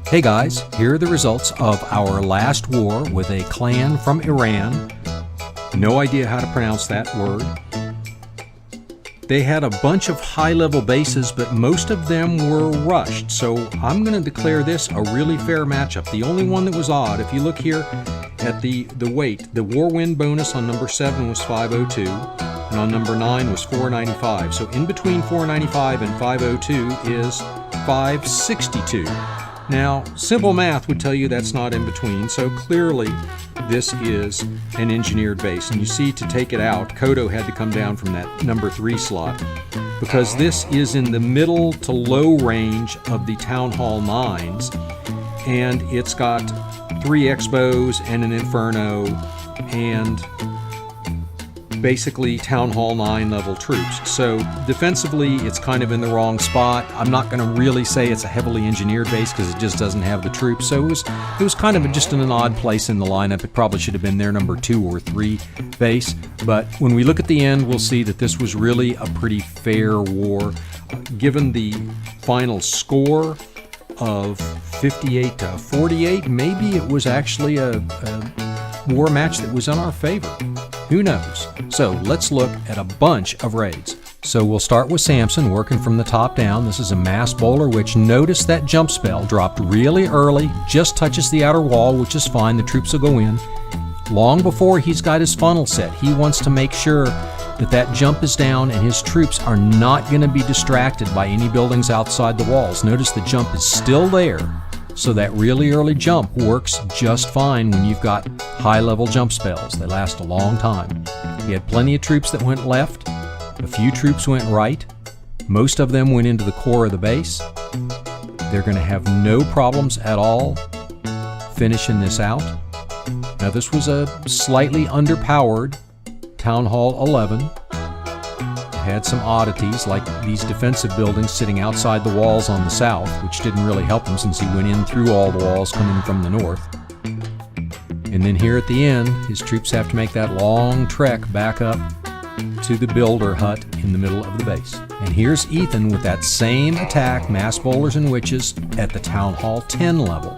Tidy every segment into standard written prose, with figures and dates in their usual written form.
Hey guys, here are the results of our last war with a clan from Iran. No idea how to pronounce that word. They had a bunch of high-level bases, but most of them were rushed, so I'm going to declare this a really fair matchup. The only one that was odd, if you look here at the weight, the war win bonus on number 7 was 502, and on number 9 was 495. So in between 495 and 502 is 562. Now, simple math would tell you that's not in between, so clearly this is an engineered base. And you see, to take it out, Kodo had to come down from that number 3 slot, because this is in the middle to low range of the Town Hall 9s, and it's got 3 Expos and an Inferno, and basically Town Hall 9 level troops. So defensively it's kind of in the wrong spot. I'm not going to really say it's a heavily engineered base because it just doesn't have the troops. So it was kind of just in an odd place in the lineup. It probably should have been their number 2 or 3 base. But when we look at the end, we'll see that this was really a pretty fair war. Given the final score of 58 to 48, maybe it was actually a war match that was in our favor. Who knows? So let's look at a bunch of raids. So we'll start with Samson, working from the top down. This is a mass bowler, which, notice that jump spell dropped really early, just touches the outer wall, which is fine. The troops will go in. Long before he's got his funnel set, he wants to make sure that that jump is down and his troops are not going to be distracted by any buildings outside the walls. Notice the jump is still there. So that really early jump works just fine when you've got high-level jump spells. They last a long time. He had plenty of troops that went left. A few troops went right. Most of them went into the core of the base. They're going to have no problems at all finishing this out. Now this was a slightly underpowered Town Hall 11. Had some oddities, like these defensive buildings sitting outside the walls on the south, which didn't really help him since he went in through all the walls coming from the north. And then here at the end, his troops have to make that long trek back up to the builder hut in the middle of the base. And here's Ethan with that same attack, mass bowlers and witches, at the Town Hall 10 level.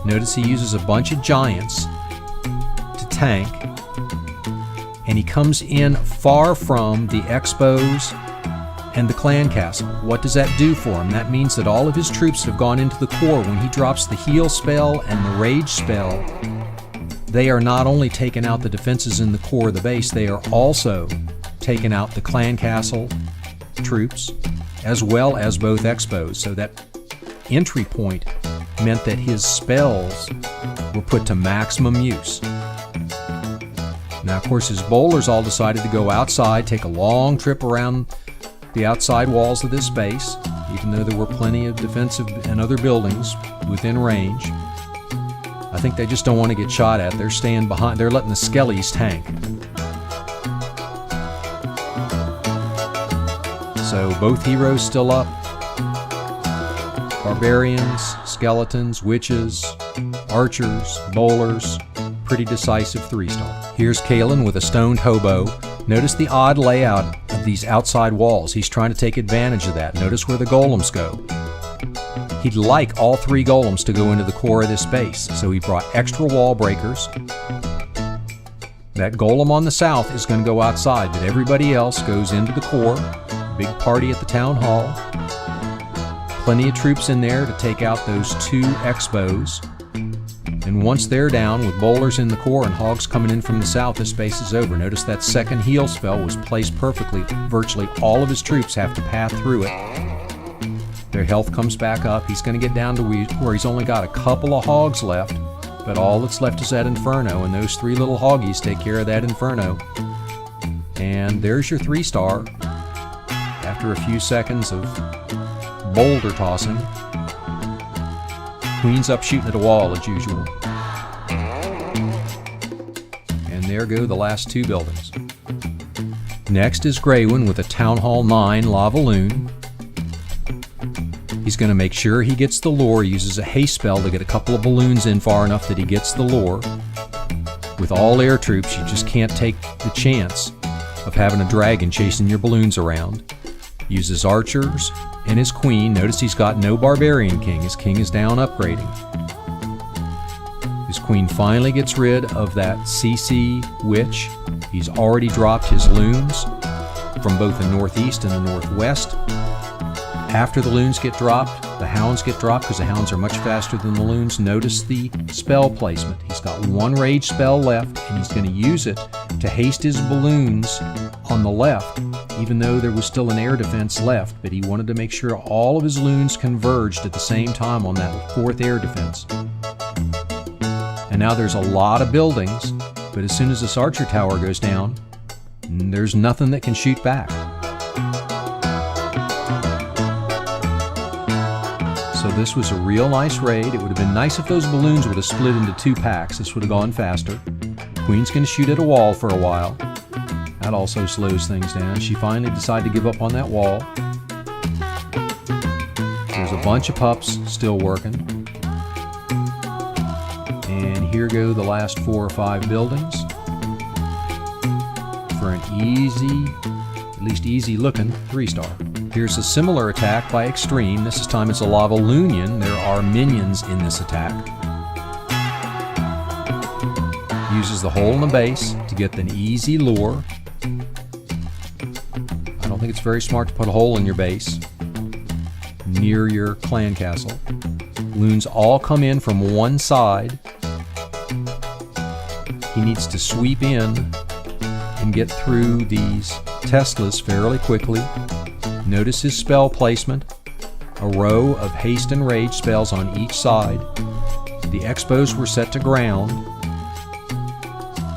Notice he uses a bunch of giants to tank, and he comes in far from the Expos and the clan castle. What does that do for him? That means that all of his troops have gone into the core. When he drops the heal spell and the rage spell, they are not only taking out the defenses in the core of the base, they are also taking out the clan castle troops, as well as both Expos. So that entry point meant that his spells were put to maximum use. Now, of course, his bowlers all decided to go outside, take a long trip around the outside walls of this base, even though there were plenty of defensive and other buildings within range. I think they just don't want to get shot at. They're staying behind. They're letting the skellies tank. So both heroes still up. Barbarians, skeletons, witches, archers, bowlers. Pretty decisive 3-star. Here's Kalen with a stoned hobo. Notice the odd layout of these outside walls. He's trying to take advantage of that. Notice where the golems go. He'd like all 3 golems to go into the core of this base, so he brought extra wall breakers. That golem on the south is going to go outside, but everybody else goes into the core. Big party at the town hall. Plenty of troops in there to take out those 2 Expos. And once they're down, with bowlers in the core and hogs coming in from the south, this base is over. Notice that second heal spell was placed perfectly. Virtually all of his troops have to pass through it. Their health comes back up. He's going to get down to where he's only got a couple of hogs left, but all that's left is that Inferno, and those 3 little hoggies take care of that Inferno. And there's your 3-star. After a few seconds of boulder tossing, Queen's up shooting at a wall as usual. And there go the last 2 buildings. Next is GreyOne with a Town Hall 9 lavaloon. He's going to make sure he gets the lure. He uses a haste spell to get a couple of balloons in far enough that he gets the lure. With all air troops, you just can't take the chance of having a dragon chasing your balloons around. Uses archers, and his queen. Notice he's got no barbarian king. His king is down upgrading. His queen finally gets rid of that CC witch. He's already dropped his loons from both the northeast and the northwest. After the loons get dropped, the hounds get dropped because the hounds are much faster than the loons. Notice the spell placement. He's got one rage spell left, and he's going to use it to haste his balloons on the left, even though there was still an air defense left, but he wanted to make sure all of his loons converged at the same time on that fourth air defense. And now there's a lot of buildings, but as soon as this archer tower goes down, there's nothing that can shoot back. So this was a real nice raid. It would have been nice if those balloons would have split into 2 packs. This would have gone faster. Queen's going to shoot at a wall for a while. That also slows things down. She finally decided to give up on that wall. There's a bunch of pups still working. And here go the last 4 or 5 buildings for an easy, at least easy looking 3-star. Here's a similar attack by Xtreme. This time it's a lavaloonion. There are minions in this attack. Uses the hole in the base to get an easy lure. I don't think it's very smart to put a hole in your base near your clan castle. Loons all come in from one side. He needs to sweep in and get through these Teslas fairly quickly. Notice his spell placement. A row of haste and rage spells on each side. The expos were set to ground.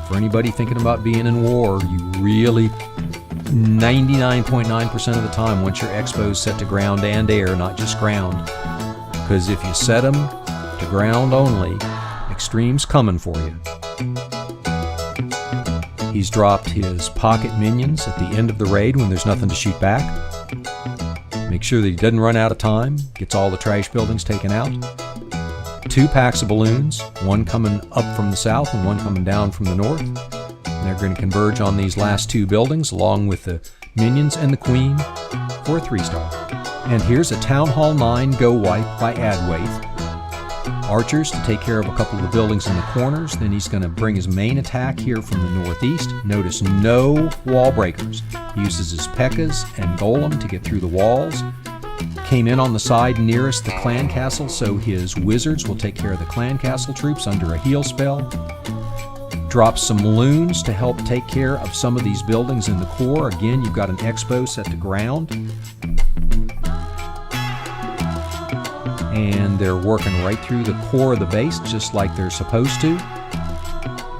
For anybody thinking about being in war, you really, 99.9% of the time, want your expos set to ground and air, not just ground. Because if you set them to ground only, Xtreme's coming for you. He's dropped his pocket minions at the end of the raid when there's nothing to shoot back. Make sure that he doesn't run out of time, gets all the trash buildings taken out. 2 packs of balloons, one coming up from the south and one coming down from the north. And they're going to converge on these last 2 buildings along with the minions and the queen for a 3-star. And here's a Town Hall 9 gowipe by Adwaith. Archers to take care of a couple of the buildings in the corners. Then he's going to bring his main attack here from the northeast. Notice no wall breakers. He uses his P.E.K.K.A.s and Golem to get through the walls. Came in on the side nearest the clan castle, so his wizards will take care of the clan castle troops under a heal spell. Drops some loons to help take care of some of these buildings in the core. Again, you've got an expo set to ground. And they're working right through the core of the base just like they're supposed to.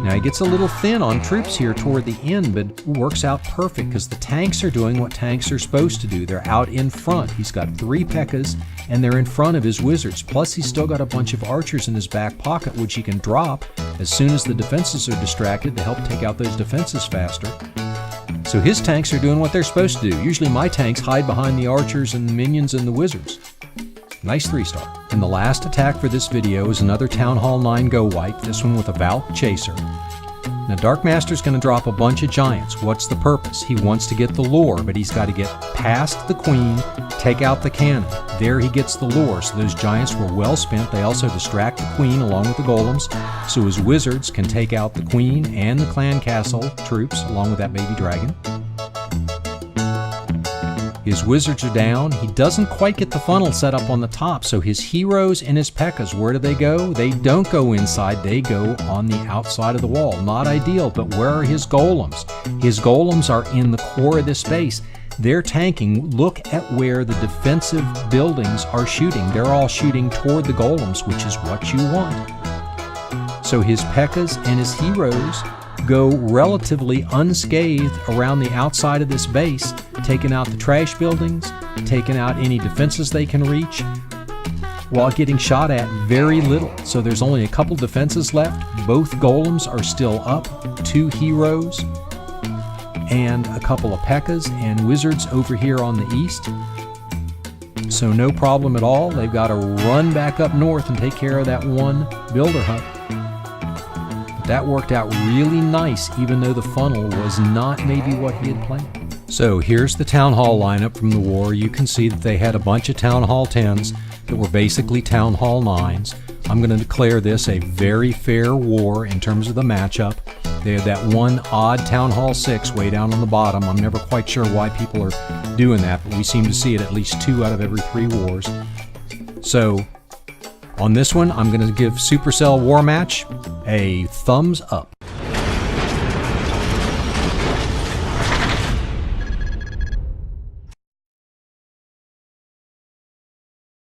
Now he gets a little thin on troops here toward the end, but works out perfect because the tanks are doing what tanks are supposed to do. They're out in front. He's got 3 P.E.K.K.A.s and they're in front of his wizards. Plus he's still got a bunch of archers in his back pocket which he can drop as soon as the defenses are distracted to help take out those defenses faster. So his tanks are doing what they're supposed to do. Usually my tanks hide behind the archers and the minions and the wizards. Nice 3-star. And the last attack for this video is another Town Hall 9 gowipe, this one with a Valk Chaser. Now Dark Master's going to drop a bunch of giants. What's the purpose? He wants to get the lore, but he's got to get past the queen, take out the cannon. There he gets the lore, so those giants were well spent. They also distract the queen along with the golems, so his wizards can take out the queen and the clan castle troops along with that baby dragon. His wizards are down. He doesn't quite get the funnel set up on the top, so his heroes and his P.E.K.K.A.s, where do they go? They don't go inside, they go on the outside of the wall. Not ideal, but where are his golems? His golems are in the core of this base. They're tanking. Look at where the defensive buildings are shooting. They're all shooting toward the golems, which is what you want. So his P.E.K.K.A.s and his heroes go relatively unscathed around the outside of this base, taking out the trash buildings, taking out any defenses they can reach, while getting shot at very little. So there's only a couple defenses left. Both golems are still up, 2 heroes, and a couple of P.E.K.K.A.s and wizards over here on the east. So no problem at all. They've got to run back up north and take care of that one builder hut. That worked out really nice, even though the funnel was not maybe what he had planned. So here's the Town Hall lineup from the war. You can see that they had a bunch of Town Hall 10s that were basically Town Hall 9s. I'm going to declare this a very fair war in terms of the matchup. They had that one odd Town Hall 6 way down on the bottom. I'm never quite sure why people are doing that, but we seem to see it at least 2 out of every 3 wars. So on this one, I'm going to give Supercell War Match a thumbs up.